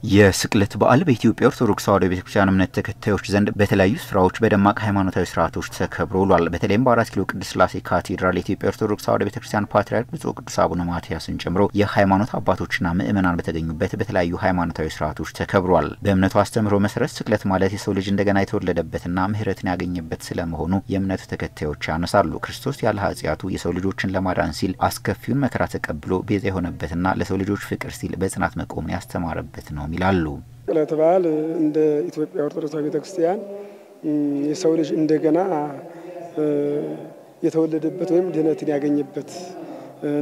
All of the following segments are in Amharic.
የስቅለት በዓል በኢትዮጵያ ኦርቶዶክስ ተዋሕዶ ቤተክርስቲያን እምነት ተከታዮች ዘንድ በተለያዩ ስፍራዎች በደማቅ ሃይማኖታዊ ስርዓቶች ተከብሮ ውሏል። በተለይም በ4 ኪሎ ቅድስት ሥላሴ ካቴድራል የኢትዮጵያ ኦርቶዶክስ ተዋሕዶ ቤተክርስቲያን ፓትርያርክ ብፁዕ ቅዱስ አቡነ ማትያስን ጨምሮ የሃይማኖት አባቶችና ምእመናን በተገኙበት በተለያዩ ሃይማኖታዊ ስርዓቶች ተከብሯል። በእምነቱ አስተምህሮ መሰረት ስቅለት ማለት የሰው ልጅ እንደገና የተወለደበትና ምሕረትን ያገኘበት ስለመሆኑ የእምነቱ ተከታዮች ያነሳሉ። ክርስቶስ ያለ ኃጢአቱ የሰው ልጆችን ለማዳን ሲል አስከፊውን መከራ ተቀብሎ ቤዛ የሆነበትና ለሰው ልጆች ፍቅር ሲል በጽናት መቆምን ያስተማረበት ነው ይላሉ። ስቅለት በዓል እንደ ኢትዮጵያ ኦርቶዶክስ ቤተክርስቲያን የሰው ልጅ እንደገና የተወለደበት ወይም ድህነትን ያገኘበት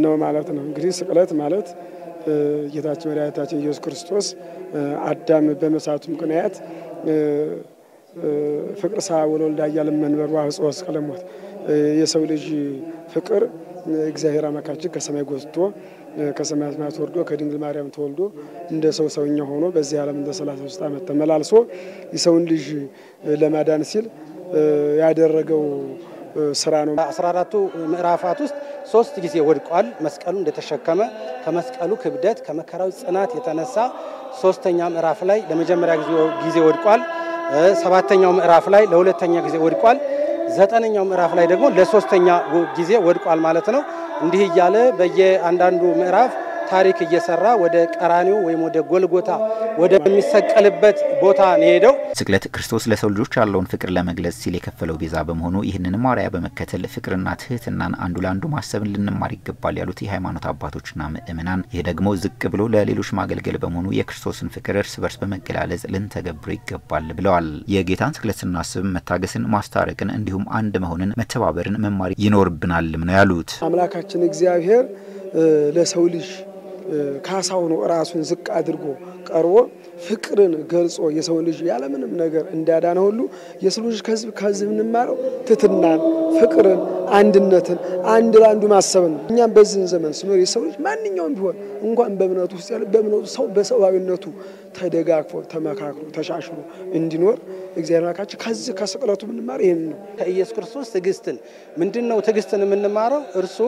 ነው ማለት ነው። እንግዲህ ስቅለት ማለት ጌታችን መድኃኒታችን ኢየሱስ ክርስቶስ አዳም በመሳቱ ምክንያት ፍቅር ሳወለወልድ አያለ መንበሩ አጽዋ እስከለሞት የሰው ልጅ ፍቅር እግዚአብሔር አምላካችን ከሰማይ ጎስቶ ከሰማይ ማት ወርዶ ከድንግል ማርያም ተወልዶ እንደ ሰውኛ ሆኖ በዚህ ዓለም እንደ 33 ዓመት ተመላልሶ የሰውን ልጅ ለማዳን ሲል ያደረገው ስራ ነው። 14ቱ ምዕራፋት ውስጥ 3 ጊዜ ወድቋል። መስቀሉ እንደተሸከመ ከመስቀሉ ክብደት ከመከራው ጽናት የተነሳ 3ኛ ምዕራፍ ላይ ለመጀመሪያ ጊዜ ወድቋል። 7ኛው ምዕራፍ ላይ ለሁለተኛ ጊዜ ወድቋል። 9ኛው ምዕራፍ ላይ ደግሞ ለ3ኛ ጊዜ ወድቋል ማለት ነው። እንዲህ እያለ በየአንዳንዱ ምዕራፍ ታሪክ እየሰራ ወደ ቀራኒው ወይም ወደ ጎልጎታ ወደ የሚሰቀልበት ቦታ ነው ሄደው። ስቅለት ክርስቶስ ለሰው ልጆች ያለውን ፍቅር ለመግለጽ ሲል የከፈለው ቤዛ በመሆኑ ይህንን ማርያ በመከተል ፍቅርና ትህትናን አንዱ ለአንዱ ማሰብን ልንማር ይገባል ያሉት የሃይማኖት አባቶችና ምእመናን፣ ይህ ደግሞ ዝቅ ብሎ ለሌሎች ማገልገል በመሆኑ የክርስቶስን ፍቅር እርስ በርስ በመገላለጽ ልንተገብሮ ይገባል ብለዋል። የጌታን ስቅለት ስናስብ መታገስን፣ ማስታረቅን እንዲሁም አንድ መሆንን መተባበርን መማር ይኖርብናልም ነው ያሉት። አምላካችን እግዚአብሔር ለሰው ልጅ ካሳው ነው ራሱን ዝቅ አድርጎ ቀርቦ ፍቅርን ገልጾ የሰው ልጅ ያለ ምንም ነገር እንዳዳነ ሁሉ የሰው ልጅ ከዚህ እንማረው ትህትናን፣ ፍቅርን፣ አንድነትን አንድ ለአንዱ ማሰብን ነው። እኛም በዚህ ዘመን ስኖር የሰው ልጅ ማንኛውም ቢሆን እንኳን በእምነቱ ውስጥ ያለ በእምነቱ ሰው በሰዋዊነቱ ተደጋግፎ ተመካክሮ ተሻሽሎ እንዲኖር እግዚአብሔር አምላካችን ከዚህ ከስቅለቱ እንማር ይሄን ነው። ከኢየሱስ ክርስቶስ ትዕግስትን ምንድነው ትዕግስትን የምንማረው? እርሱ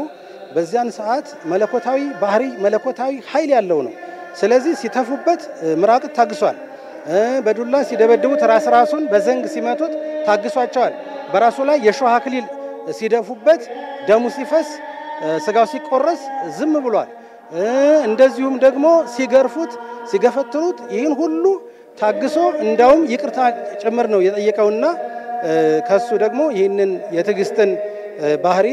በዚያን ሰዓት መለኮታዊ ባህሪ መለኮታዊ ኃይል ያለው ነው። ስለዚህ ሲተፉበት ምራቅ ታግሷል። በዱላ ሲደበድቡት ራሱን በዘንግ ሲመቱት ታግሷቸዋል። በራሱ ላይ የሾህ አክሊል ሲደፉበት ደሙ ሲፈስ ስጋው ሲቆረስ ዝም ብሏል። እንደዚሁም ደግሞ ሲገርፉት ሲገፈትሩት ይህን ሁሉ ታግሶ እንዳውም ይቅርታ ጭምር ነው የጠየቀውና ከሱ ደግሞ ይህንን የትዕግስትን ባህሪ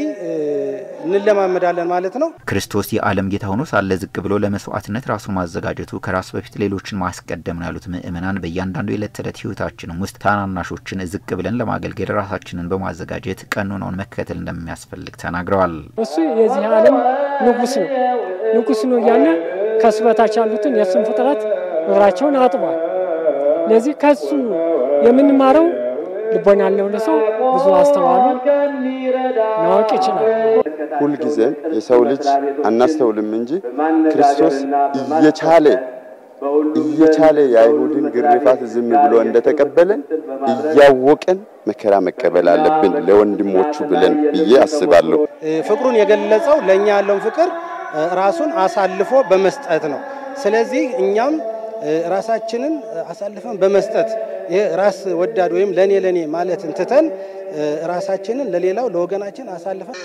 እንለማመዳለን ማለት ነው። ክርስቶስ የዓለም ጌታ ሆኖ ሳለ ዝቅ ብሎ ለመስዋዕትነት ራሱን ማዘጋጀቱ ከራስ በፊት ሌሎችን ማስቀደም ነው ያሉት ምእመናን በእያንዳንዱ የዕለት ተዕለት ሕይወታችንም ውስጥ ታናናሾችን ዝቅ ብለን ለማገልገል ራሳችንን በማዘጋጀት ቀኖናውን መከተል እንደሚያስፈልግ ተናግረዋል። እሱ የዚህ ዓለም ንጉስ ነው ያለ ከስበታች ያሉትን የስም ፍጥረት እግራቸውን አጥቧል። ለዚህ ከሱ የምንማረው ልቦና ያለው ለሰው ብዙ አስተዋሉ ማወቅ ይችላል። ሁሉ ጊዜ የሰው ልጅ አናስተውልም እንጂ ክርስቶስ እየቻለ የአይሁድን ግርፋት ዝም ብሎ እንደተቀበለ እያወቀን መከራ መቀበል አለብን ለወንድሞቹ ብለን ብዬ አስባለሁ። ፍቅሩን የገለጸው ለኛ ያለውን ፍቅር ራሱን አሳልፎ በመስጠት ነው። ስለዚህ እኛም ራሳችንን አሳልፈን በመስጠት ራስ ወዳድ ወይም ለኔ ማለት እንትተን ራሳችንን ለሌላው ለወገናችን አሳልፈን